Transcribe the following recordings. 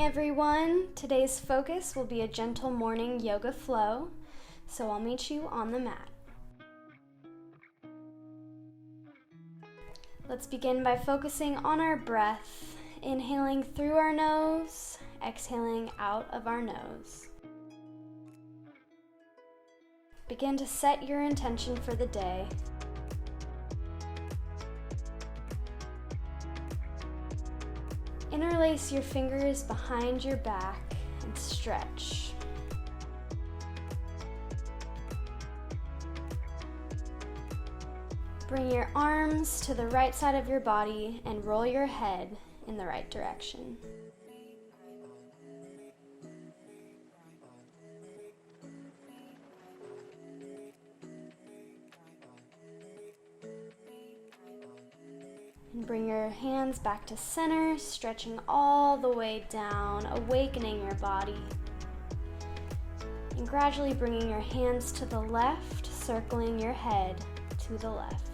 everyone. Today's focus will be a gentle morning yoga flow, so I'll meet you on the mat. Let's begin by focusing on our breath, inhaling through our nose, exhaling out of our nose. Begin to set your intention for the day. Interlace your fingers behind your back and stretch. Bring your arms to the right side of your body and roll your head in the right direction. And bring your hands back to center, stretching all the way down, awakening your body. And gradually bringing your hands to the left, circling your head to the left.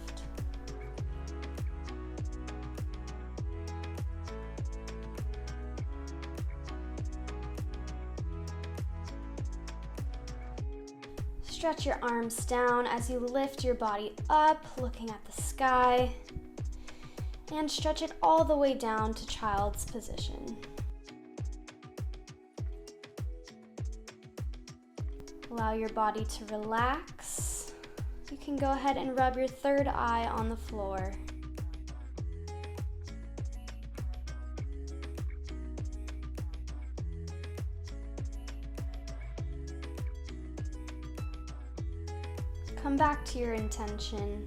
Stretch your arms down as you lift your body up, looking at the sky. And stretch it all the way down to child's position. Allow your body to relax. You can go ahead and rub your third eye on the floor. Come back to your intention.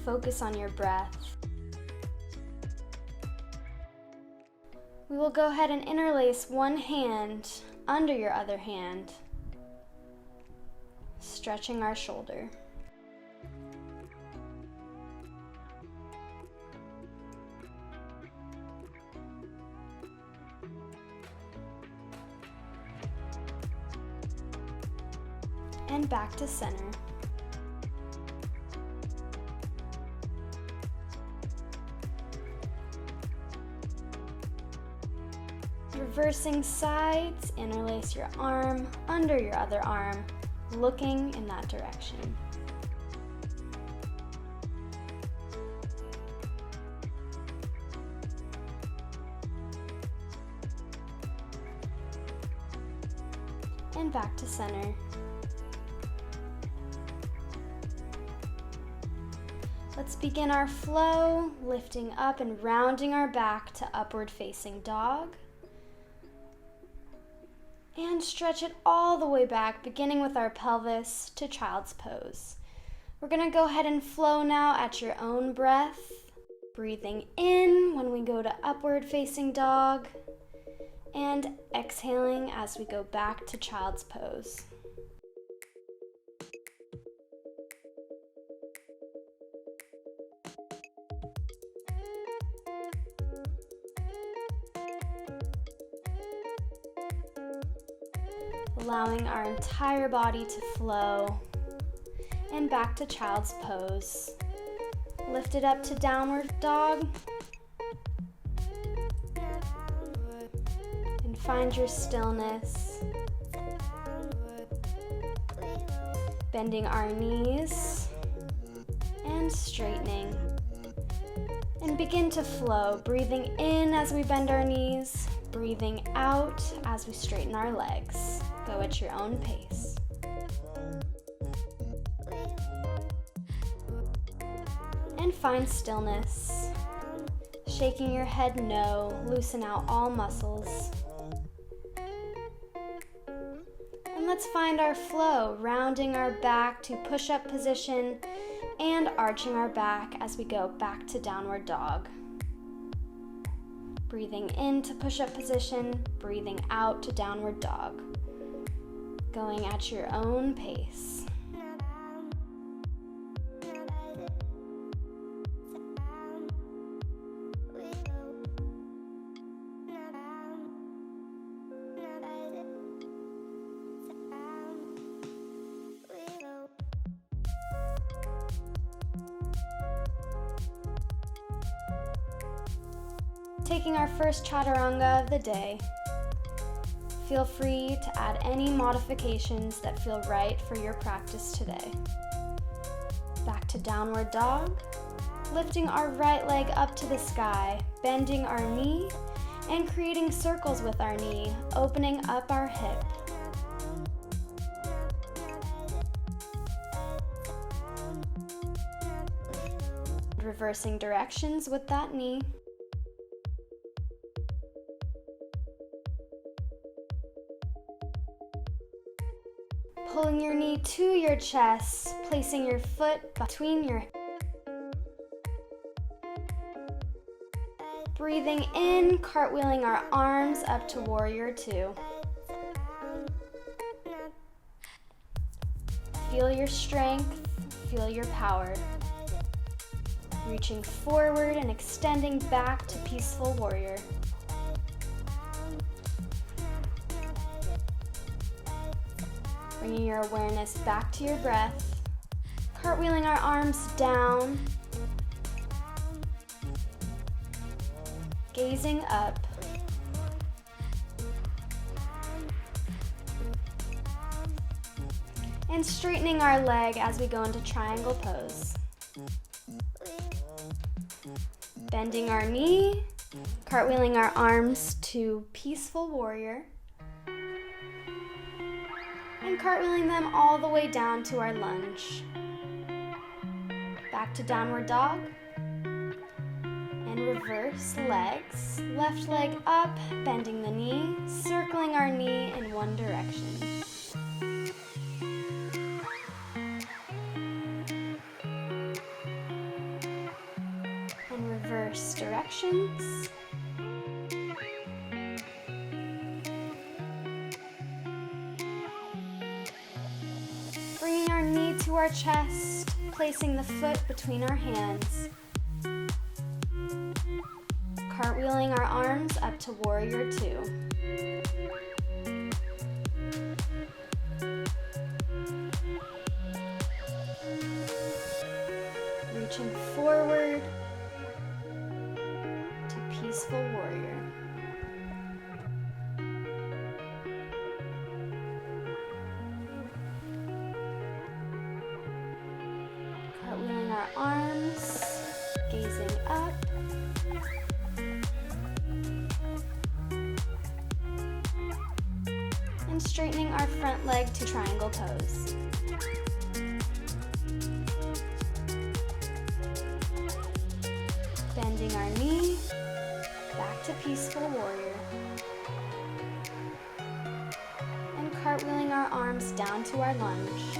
Focus on your breath. We will go ahead and interlace one hand under your other hand, stretching our shoulder. And back to center. Reversing sides, interlace your arm under your other arm, looking in that direction. And back to center. Let's begin our flow, lifting up and rounding our back to upward facing dog. And stretch it all the way back, beginning with our pelvis to child's pose. We're gonna go ahead and flow now at your own breath. Breathing in when we go to upward facing dog, and exhaling as we go back to child's pose. Allowing our entire body to flow, and back to child's pose. Lift it up to downward dog, and find your stillness. Bending our knees and straightening. And begin to flow, breathing in as we bend our knees, breathing out as we straighten our legs. Go at your own pace. And find stillness. Shaking your head no, loosen out all muscles. And let's find our flow, rounding our back to push-up position and arching our back as we go back to downward dog. Breathing into push-up position, breathing out to downward dog. Going at your own pace. Taking our first chaturanga of the day, Feel free to add any modifications that feel right for your practice today. Back to downward dog, lifting our right leg up to the sky, bending our knee, and creating circles with our knee, opening up our hip. Reversing directions with that knee. Pulling your knee to your chest, placing your foot between your hips. Breathing in, cartwheeling our arms up to warrior two. Feel your strength, feel your power. Reaching forward and extending back to peaceful warrior. Bringing your awareness back to your breath, cartwheeling our arms down, gazing up, and straightening our leg as we go into triangle pose. Bending our knee, cartwheeling our arms to peaceful warrior, and cartwheeling them all the way down to our lunge. Back to downward dog, and reverse legs. Left leg up, bending the knee, circling our knee in one direction. And reverse directions. Bringing our knee to our chest, placing the foot between our hands. Cartwheeling our arms up to warrior two. Reaching forward to peaceful warrior. Cartwheeling our arms, gazing up. And straightening our front leg to triangle pose. Bending our knee, back to peaceful warrior. And cartwheeling our arms down to our lunge.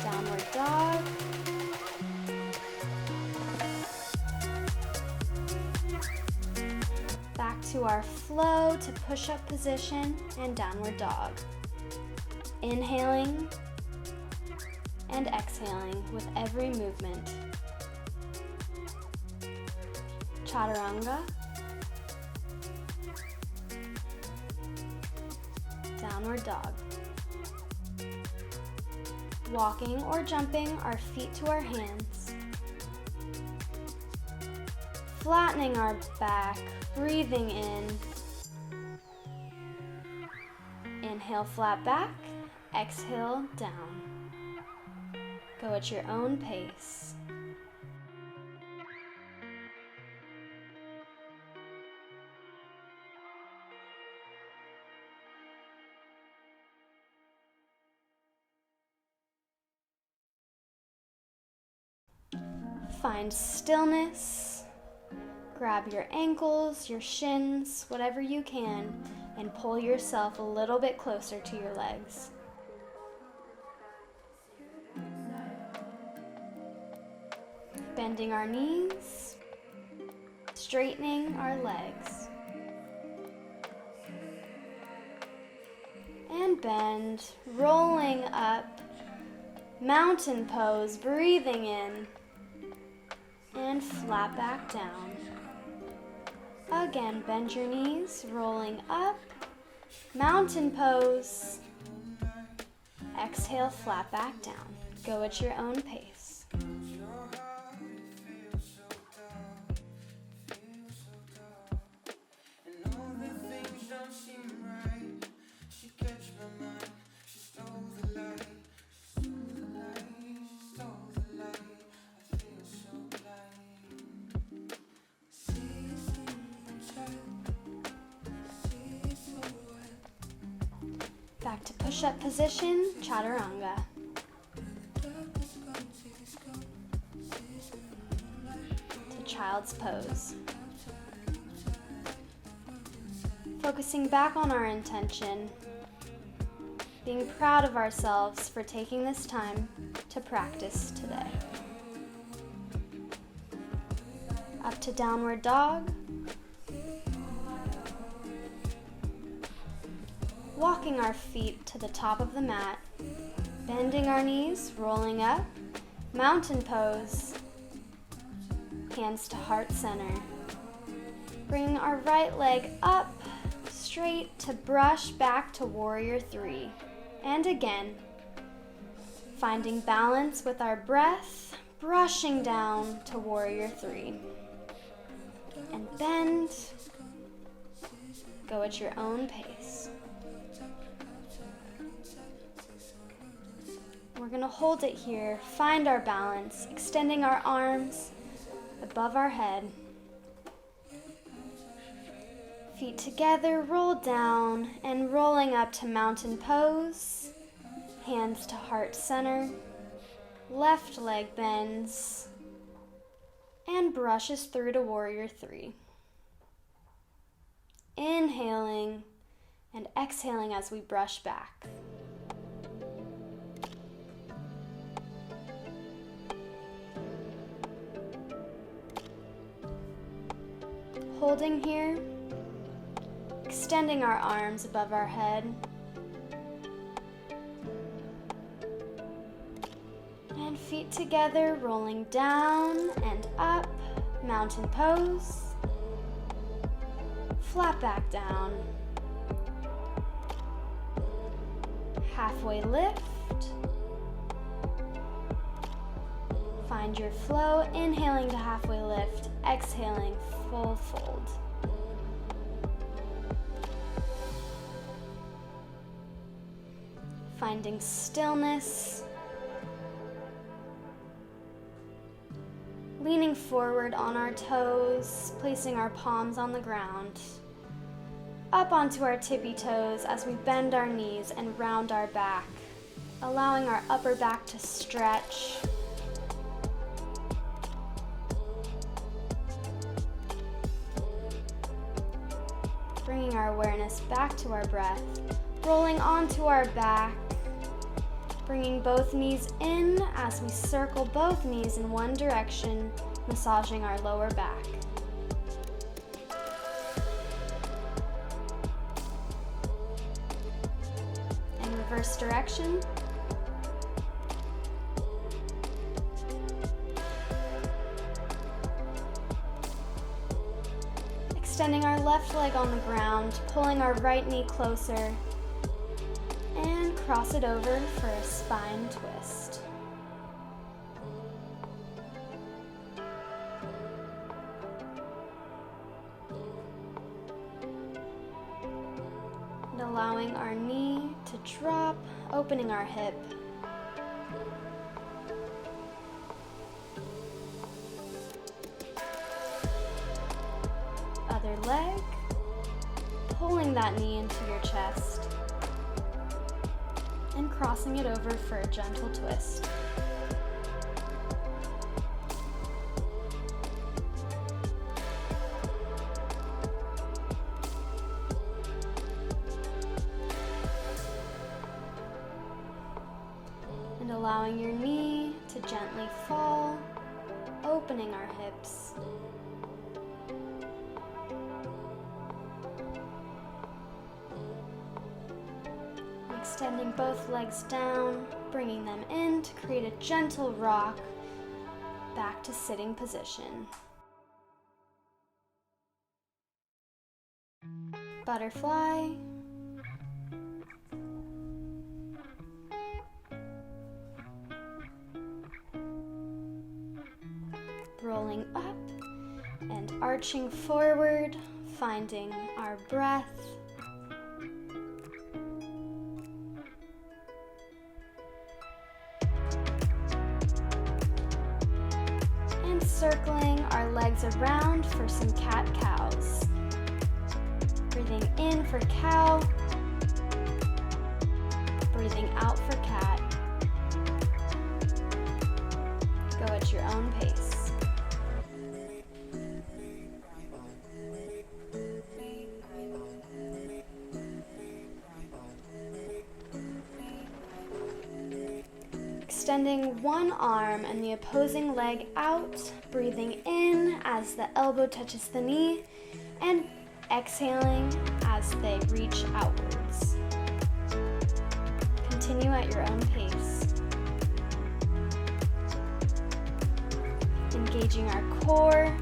Downward dog. Back to our flow to push-up position and downward dog. Inhaling and exhaling with every movement. Chaturanga. Downward dog. Walking or jumping our feet to our hands. Flattening our back, breathing in. Inhale, flat back. Exhale, down. Go at your own pace. Find stillness. Grab your ankles, your shins, whatever you can, and pull yourself a little bit closer to your legs. Bending our knees, straightening our legs. And bend, rolling up, mountain pose, breathing in, and flat back down. Again, bend your knees, rolling up, mountain pose. Exhale, flat back down. Go at your own pace. push-up position, chaturanga. To child's pose. Focusing back on our intention, being proud of ourselves for taking this time to practice today. Up to downward dog. Walking our feet to the top of the mat, bending our knees, rolling up, mountain pose, hands to heart center. Bring our right leg up, straight to brush back to warrior three. And again, finding balance with our breath, brushing down to warrior three. And bend, go at your own pace. We're gonna hold it here, find our balance, extending our arms above our head. Feet together, roll down and rolling up to mountain pose. Hands to heart center. Left leg bends and brushes through to warrior three. Inhaling and exhaling as we brush back. Holding here, extending our arms above our head. And feet together, rolling down and up, mountain pose. Flat back down. Halfway lift. Find your flow, inhaling to halfway lift, exhaling full fold. Finding stillness. Leaning forward on our toes, placing our palms on the ground. Up onto our tippy toes as we bend our knees and round our back, allowing our upper back to stretch. Bringing our awareness back to our breath, rolling onto our back, bringing both knees in as we circle both knees in one direction, massaging our lower back. And reverse direction. Extending our left leg on the ground, pulling our right knee closer, and cross it over for a spine twist. And allowing our knee to drop, opening our hip. Other leg, pulling that knee into your chest. And crossing it over for a gentle twist. And allowing your knee to gently fall, opening our hips. Extending both legs down, bringing them in to create a gentle rock back to sitting position. Butterfly. Rolling up and arching forward, finding our breath. Circling our legs around for some cat-cows. Breathing in for cow. breathing out for cat. Go at your own pace. Extending one arm and the opposing leg out, breathing in as the elbow touches the knee, and exhaling as they reach outwards. Continue at your own pace. Engaging our core.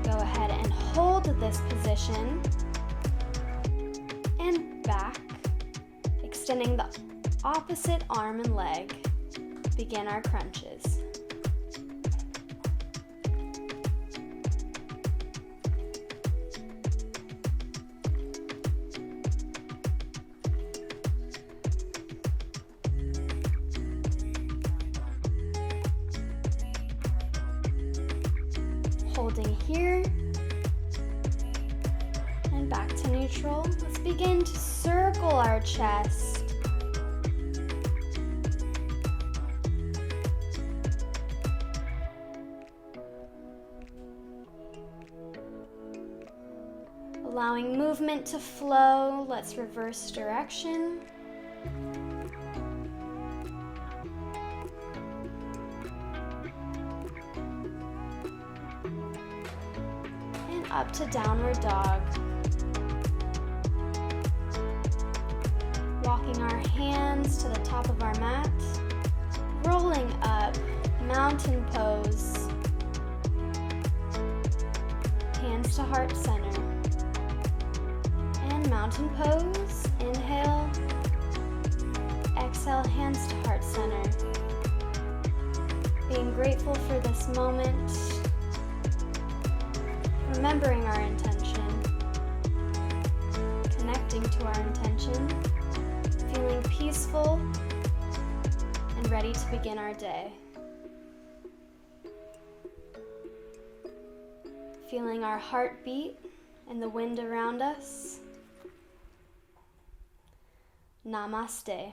Go ahead and hold this position and back. Extending the opposite arm and leg, begin our crunches. Holding here, and back to neutral. Let's begin to circle our chest. Allowing movement to flow, let's reverse direction. And up to downward dog. Walking our hands to the top of our mat, rolling up, mountain pose, hands to heart center. And mountain pose, inhale, exhale, hands to heart center. Being grateful for this moment, remembering our intention, connecting to our intention, feeling peaceful and ready to begin our day. Feeling our heartbeat and the wind around us. Namaste.